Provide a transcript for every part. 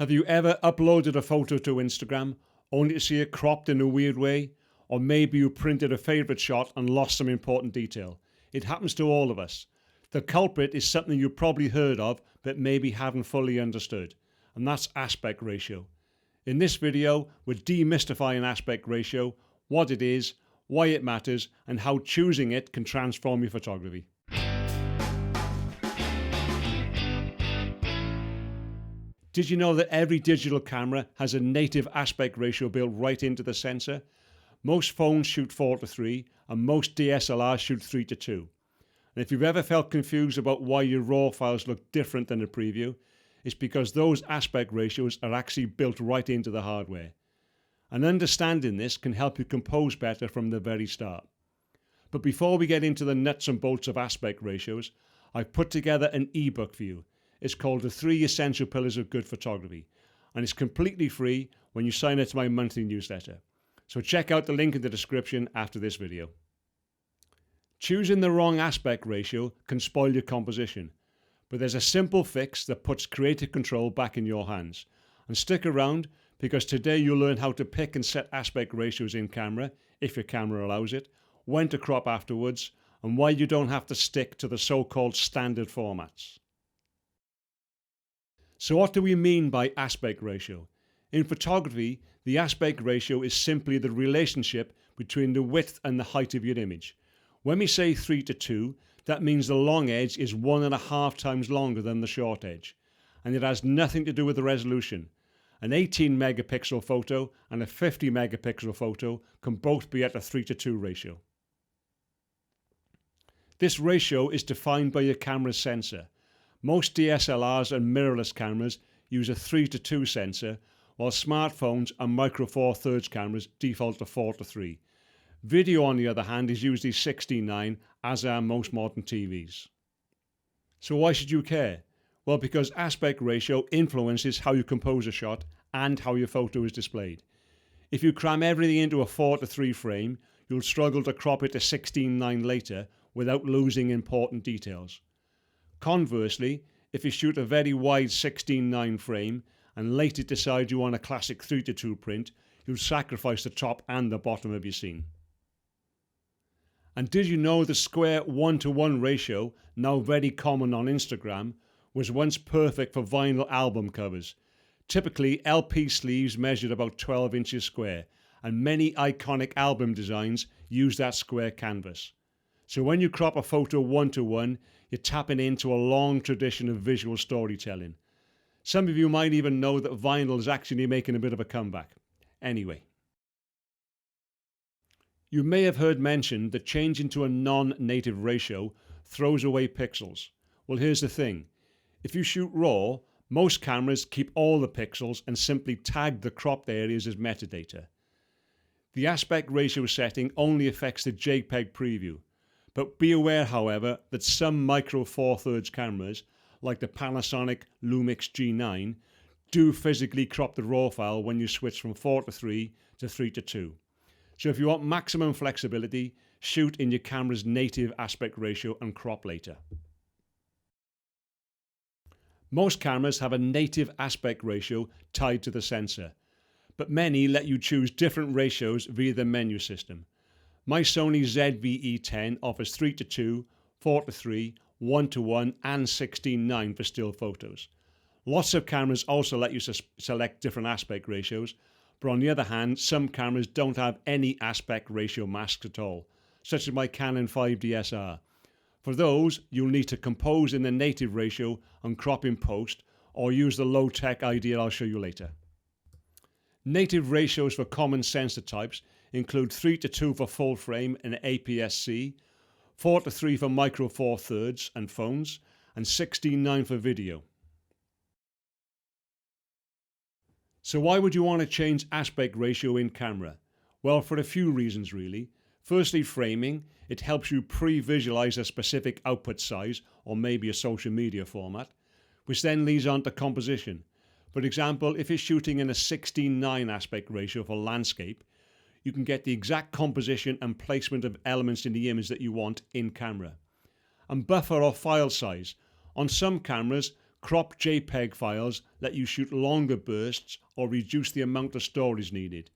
Have you ever uploaded a photo to Instagram only to see it cropped in a weird way? Or maybe you printed a favourite shot and lost some important detail. It happens to all of us. The culprit is something you've probably heard of but maybe haven't fully understood, and that's aspect ratio. In this video, we're demystifying aspect ratio, what it is, why it matters, and how choosing it can transform your photography. Did you know that every digital camera has a native aspect ratio built right into the sensor? Most phones shoot 4:3 and most DSLRs shoot 3:2. And if you've ever felt confused about why your RAW files look different than the preview, it's because those aspect ratios are actually built right into the hardware. And understanding this can help you compose better from the very start. But before we get into the nuts and bolts of aspect ratios, I've put together an ebook for you. It's called The 3 Essential Pillars of Good Photography, and it's completely free when you sign up to my monthly newsletter. So check out the link in the description after this video. Choosing the wrong aspect ratio can spoil your composition, but there's a simple fix that puts creative control back in your hands. And stick around, because today you'll learn how to pick and set aspect ratios in camera, if your camera allows it, when to crop afterwards, and why you don't have to stick to the so-called standard formats. So what do we mean by aspect ratio? In photography, the aspect ratio is simply the relationship between the width and the height of your image. When we say 3:2, that means the long edge is 1.5 times longer than the short edge. And it has nothing to do with the resolution. An 18 megapixel photo and a 50 megapixel photo can both be at a 3:2 ratio. This ratio is defined by your camera's sensor. Most DSLRs and mirrorless cameras use a 3:2 sensor, while smartphones and micro four thirds cameras default to 4:3. Video, on the other hand, is usually 16:9, as are most modern TVs. So why should you care? Well, because aspect ratio influences how you compose a shot and how your photo is displayed. If you cram everything into a 4:3 frame, you'll struggle to crop it to 16:9 later without losing important details. Conversely, if you shoot a very wide 16:9 frame and later decide you want a classic 3:2 print, you'll sacrifice the top and the bottom of your scene. And did you know the square 1:1 ratio, now very common on Instagram, was once perfect for vinyl album covers? Typically, LP sleeves measured about 12 inches square, and many iconic album designs use that square canvas. So when you crop a photo 1:1, you're tapping into a long tradition of visual storytelling. Some of you might even know that vinyl is actually making a bit of a comeback. Anyway. You may have heard mentioned that changing to a non-native ratio throws away pixels. Well, here's the thing. If you shoot RAW, most cameras keep all the pixels and simply tag the cropped areas as metadata. The aspect ratio setting only affects the JPEG preview. But be aware, however, that some micro four thirds cameras, like the Panasonic Lumix G9, do physically crop the RAW file when you switch from 4:3 to 3:2. So if you want maximum flexibility, shoot in your camera's native aspect ratio and crop later. Most cameras have a native aspect ratio tied to the sensor, but many let you choose different ratios via the menu system. My Sony ZV-E10 offers 3:2, 4:3, 1:1 and 16:9 for still photos. Lots of cameras also let you select different aspect ratios, but on the other hand, some cameras don't have any aspect ratio masks at all, such as my Canon 5DSR. For those, you'll need to compose in the native ratio and crop in post, or use the low-tech idea I'll show you later. Native ratios for common sensor types include 3:2 for full frame and APS-C, 4:3 for micro four thirds and phones, and 16:9 for video. So why would you want to change aspect ratio in camera? Well, for a few reasons really. Firstly, framing. It helps you pre-visualize a specific output size or maybe a social media format, which then leads on to composition. For example, if you're shooting in a 16:9 aspect ratio for landscape, you can get the exact composition and placement of elements in the image that you want in camera. And buffer or file size. On some cameras, Crop JPEG files let you shoot longer bursts or reduce the amount of storage needed.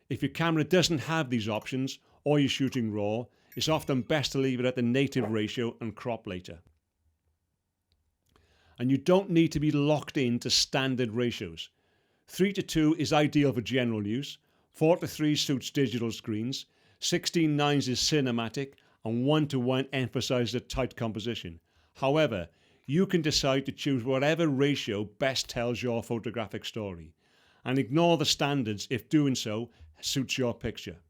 If your camera doesn't have these options or you're shooting RAW, it's often best to leave it at the native ratio and crop later. And you don't need to be locked into standard ratios. 3:2 is ideal for general use, 4:3 suits digital screens, 16:9 is cinematic, and 1:1 emphasizes a tight composition. However, you can decide to choose whatever ratio best tells your photographic story, and ignore the standards if doing so suits your picture.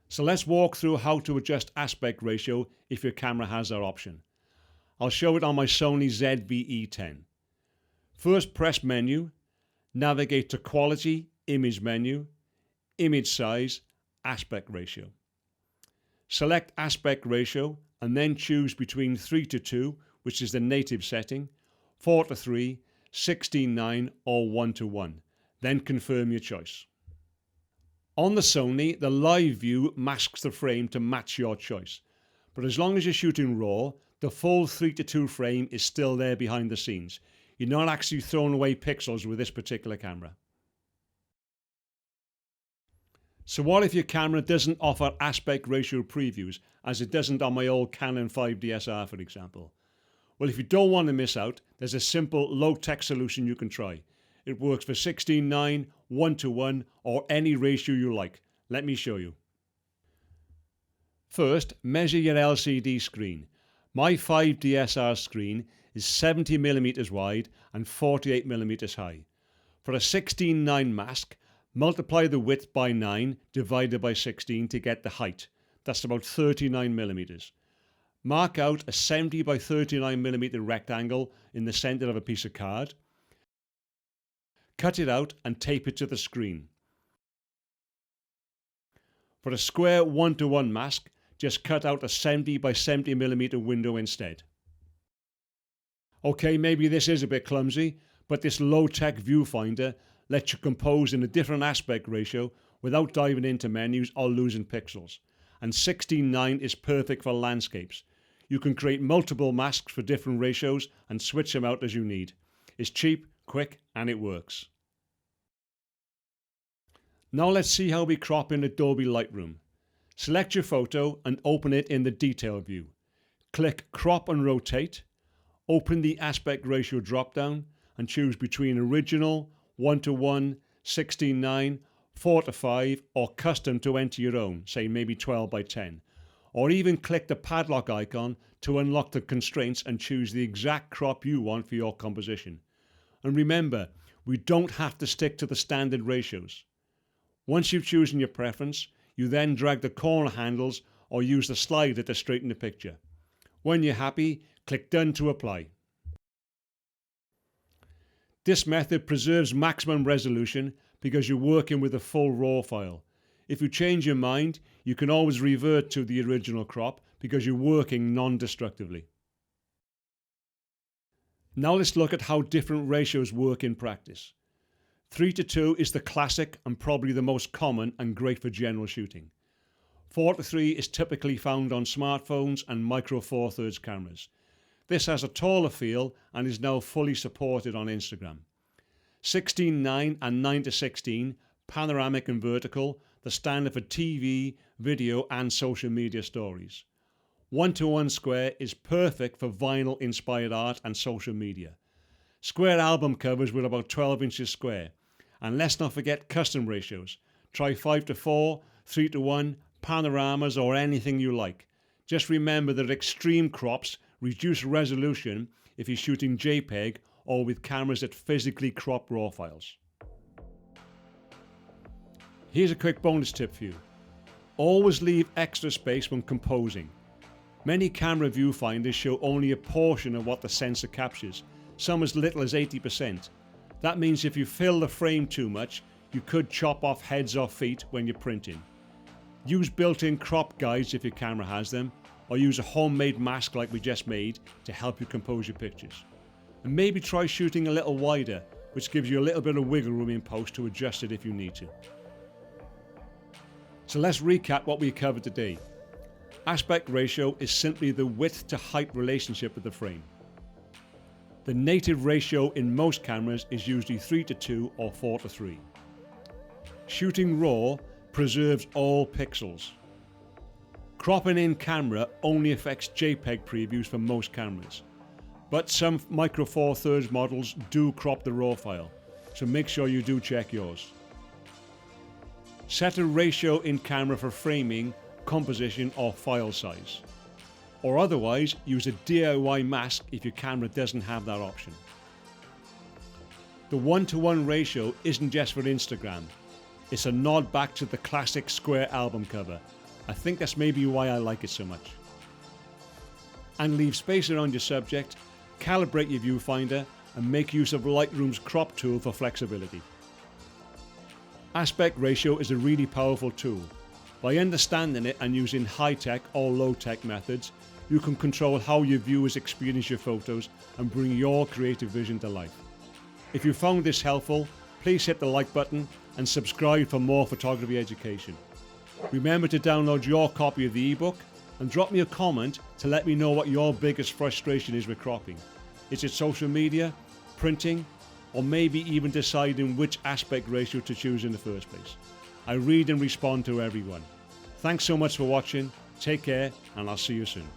So let's walk through how to adjust aspect ratio if your camera has that option. I'll show it on my Sony ZV-E10. First, press Menu, navigate to Quality, Image menu, Image Size, Aspect Ratio. Select Aspect Ratio and then choose between 3:2, which is the native setting, 4:3, 16:9 or 1:1. Then confirm your choice. On the Sony, the live view masks the frame to match your choice. But as long as you're shooting RAW, the full 3:2 frame is still there behind the scenes. You're not actually throwing away pixels with this particular camera. So what if your camera doesn't offer aspect ratio previews, as it doesn't on my old Canon 5 DSR, for example? Well, if you don't want to miss out, there's a simple low-tech solution you can try. It works for 16:9, 1:1, or any ratio you like. Let me show you. First, measure your LCD screen. My 5 DSR screen is 70mm wide and 48mm high. For a 16:9 mask, multiply the width by 9 divided by 16 to get the height. That's about 39mm. Mark out a 70 by 39mm rectangle in the center of a piece of card. Cut it out and tape it to the screen. For a square 1:1 mask, just cut out a 70 by 70mm window instead. Okay, maybe this is a bit clumsy, but this low-tech viewfinder lets you compose in a different aspect ratio without diving into menus or losing pixels. And 16:9 is perfect for landscapes. You can create multiple masks for different ratios and switch them out as you need. It's cheap, quick, and it works. Now let's see how we crop in Adobe Lightroom. Select your photo and open it in the detail view. Click Crop and Rotate. Open the aspect ratio drop-down and choose between original, 1:1, 16:9, 4:5 or custom to enter your own, say maybe 12 by 10. Or even click the padlock icon to unlock the constraints and choose the exact crop you want for your composition. And remember, we don't have to stick to the standard ratios. Once you've chosen your preference, you then drag the corner handles or use the slider to straighten the picture. When you're happy, click Done to apply. This method preserves maximum resolution because you're working with a full RAW file. If you change your mind, you can always revert to the original crop because you're working non-destructively. Now let's look at how different ratios work in practice. 3:2 is the classic and probably the most common and great for general shooting. 4:3 is typically found on smartphones and micro four thirds cameras. This has a taller feel and is now fully supported on Instagram. 16:9 and 9:16, panoramic and vertical, the standard for TV, video and social media stories. 1:1 square is perfect for vinyl inspired art and social media. Square album covers with about 12 inches square. And let's not forget custom ratios. Try 5:4, 3:1, panoramas or anything you like. Just remember that extreme crops reduce resolution if you're shooting JPEG or with cameras that physically crop RAW files. Here's a quick bonus tip for you. Always leave extra space when composing. Many camera viewfinders show only a portion of what the sensor captures, some as little as 80%. That means if you fill the frame too much, you could chop off heads or feet when you're printing. Use built-in crop guides if your camera has them, or use a homemade mask like we just made to help you compose your pictures. And maybe try shooting a little wider, which gives you a little bit of wiggle room in post to adjust it if you need to. So let's recap what we covered today. Aspect ratio is simply the width to height relationship of the frame. The native ratio in most cameras is usually 3:2 or 4:3. Shooting RAW preserves all pixels. Cropping in camera only affects JPEG previews for most cameras, but some Micro Four Thirds models do crop the RAW file, so make sure you do check yours. Set a ratio in camera for framing, composition or file size, or otherwise use a DIY mask if your camera doesn't have that option. The 1:1 ratio isn't just for Instagram, it's a nod back to the classic square album cover. I think that's maybe why I like it so much. And leave space around your subject, calibrate your viewfinder and make use of Lightroom's crop tool for flexibility. Aspect ratio is a really powerful tool. By understanding it and using high-tech or low-tech methods, you can control how your viewers experience your photos and bring your creative vision to life. If you found this helpful, please hit the like button and subscribe for more photography education. Remember to download your copy of the ebook and drop me a comment to let me know what your biggest frustration is with cropping. Is it social media, printing, or maybe even deciding which aspect ratio to choose in the first place? I read and respond to everyone. Thanks so much for watching, take care, and I'll see you soon.